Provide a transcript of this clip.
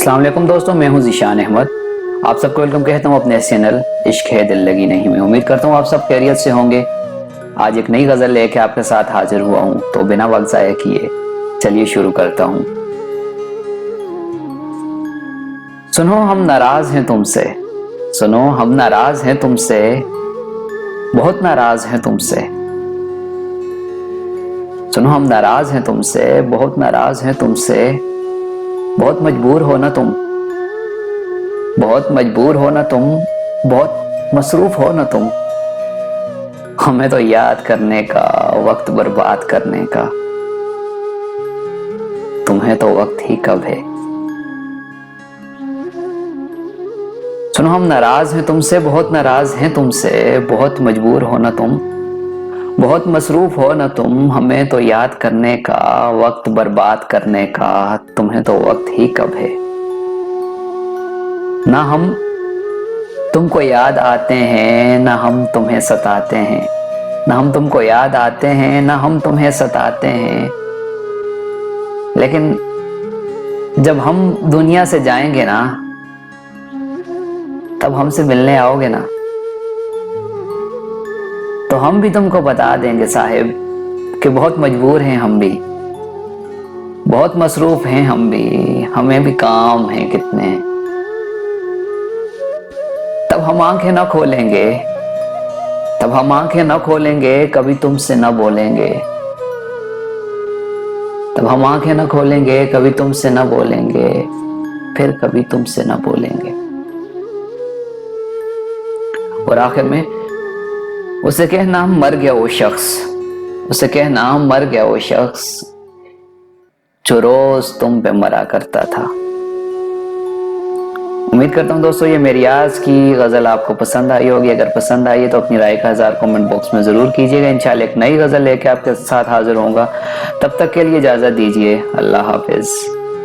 अस्सलाम वालेकुम दोस्तों, मैं हूं ज़ीशान अहमद। आप सबको वेलकम कहता हूं अपने चैनल इश्क है दिल लगी नहीं में। उम्मीद करता हूं आप सब खैरियत से होंगे। आज एक नई गज़ल लेके आपके साथ हाजिर हुआ हूं, तो बिना वक्त ज़ाया किए चलिए शुरू करता हूं। सुनो हम नाराज हैं तुमसे, सुनो हम नाराज हैं तुमसे, बहुत नाराज हैं तुमसे। सुनो हम नाराज हैं तुमसे, बहुत नाराज हैं तुमसे। बहुत मजबूर हो ना तुम, बहुत मजबूर हो ना तुम, बहुत मसरूफ हो ना तुम। हमें तो याद करने का, वक्त बर्बाद करने का, तुम्हें तो वक्त ही कब है। सुनो हम नाराज हैं तुमसे, बहुत नाराज हैं तुमसे। बहुत मजबूर हो ना तुम, बहुत मसरूफ हो ना तुम। हमें तो याद करने का, वक्त बर्बाद करने का, तुम्हें तो वक्त ही कब है। ना हम तुमको याद आते हैं, ना हम तुम्हें सताते हैं। ना हम तुमको याद आते हैं, ना हम तुम्हें सताते हैं। लेकिन जब हम दुनिया से जाएंगे ना, तब हमसे मिलने आओगे ना, तो हम भी तुमको बता देंगे साहिब कि बहुत मजबूर हैं हम भी, बहुत मसरूफ हैं हम भी, हमें भी काम है कितने। तब हम आंखें ना खोलेंगे, तब हम आंखें ना खोलेंगे, कभी तुमसे ना बोलेंगे। तब हम आंखें ना खोलेंगे, कभी तुमसे ना बोलेंगे, फिर कभी तुमसे ना बोलेंगे। और आखिर में उसे कहना मर गया वो शख्स, उसे कहना मर गया वो शख्स जो रोज तुम पे मरा करता था। उम्मीद करता हूँ दोस्तों ये मेरी आज की गजल आपको पसंद आई होगी। अगर पसंद आई है तो अपनी राय का 1000 कमेंट बॉक्स में जरूर कीजिएगा। इंशाल्लाह एक नई गजल लेके आपके साथ हाजिर होऊंगा। तब तक के लिए इजाजत दीजिए। अल्लाह हाफिज।